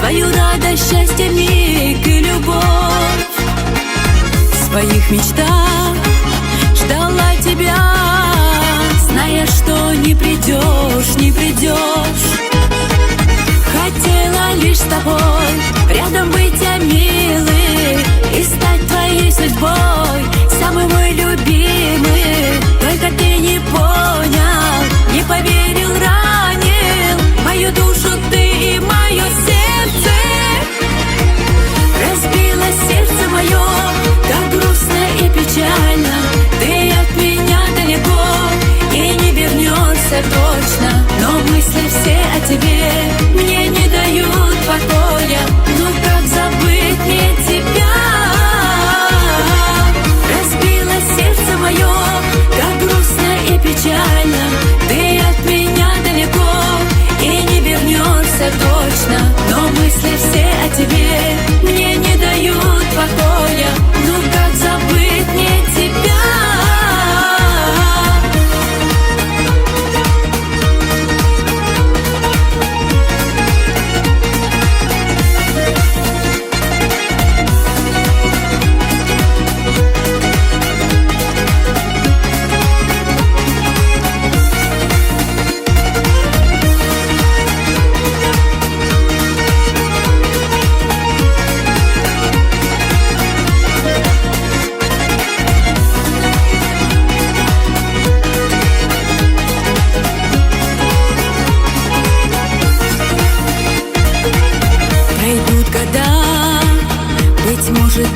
свою радость, счастье, миг и любовь. В своих мечтах ждала тебя, зная, что не придешь, не придешь. Хотела лишь с тобой рядом быть, а милый, и стать твоей судьбой, самый мой любимый. Только ты не понял, не поверил, ранил мою душу ты и мое сердце. Разбилось сердце мое, так грустно и печально. Ты от меня далеко и не вернешься точно, но мысли все о тебе мне не дают покоя. Ну как забыть мне тебя? Разбилось сердце мое, так грустно и печально. Ты от меня далеко и не вернешься точно, но мысли все о тебе мне не дают покоя. Ну как забыть мне тебя?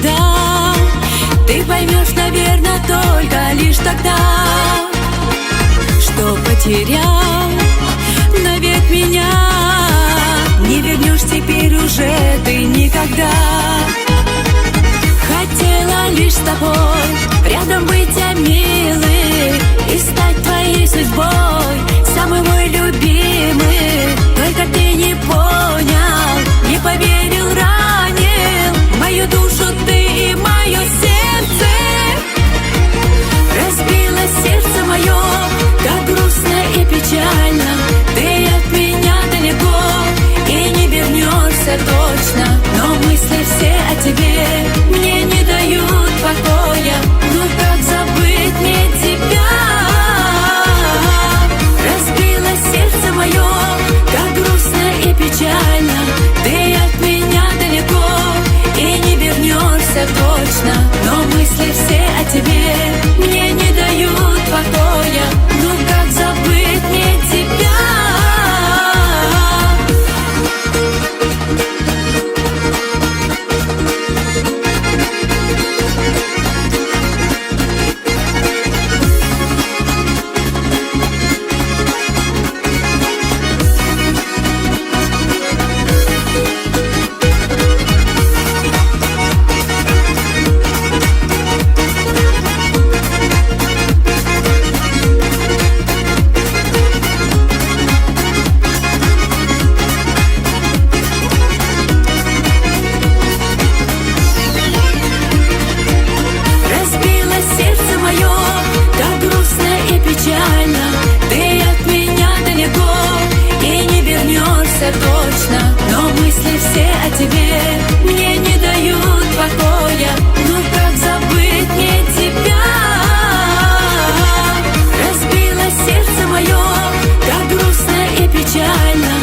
Да, ты поймешь, наверное, только лишь тогда, что потерял навек меня. Не вернешь теперь уже ты никогда. Хотела лишь с тобой рядом быть, а милый, и стать твоей судьбой, самый мой любимый. Только ты не понял, не поверил, ранил мою душу ты и мое сердце. Разбилось сердце мое, так грустно и печально. Ты от меня далеко и не вернешься точно, но мысли все о тебе мне не дают покоя. Ну как забыть мне тебя? Разбилось сердце мое, так грустно и печально. Ты от меня далеко и не вернешься точно, но мысли все о тебе мне не дают покоя. Ну как забыть мне тебя? Точно, но мысли все о тебе мне не дают покоя. Ну как забыть мне тебя? Разбилось сердце мое, так грустно и печально.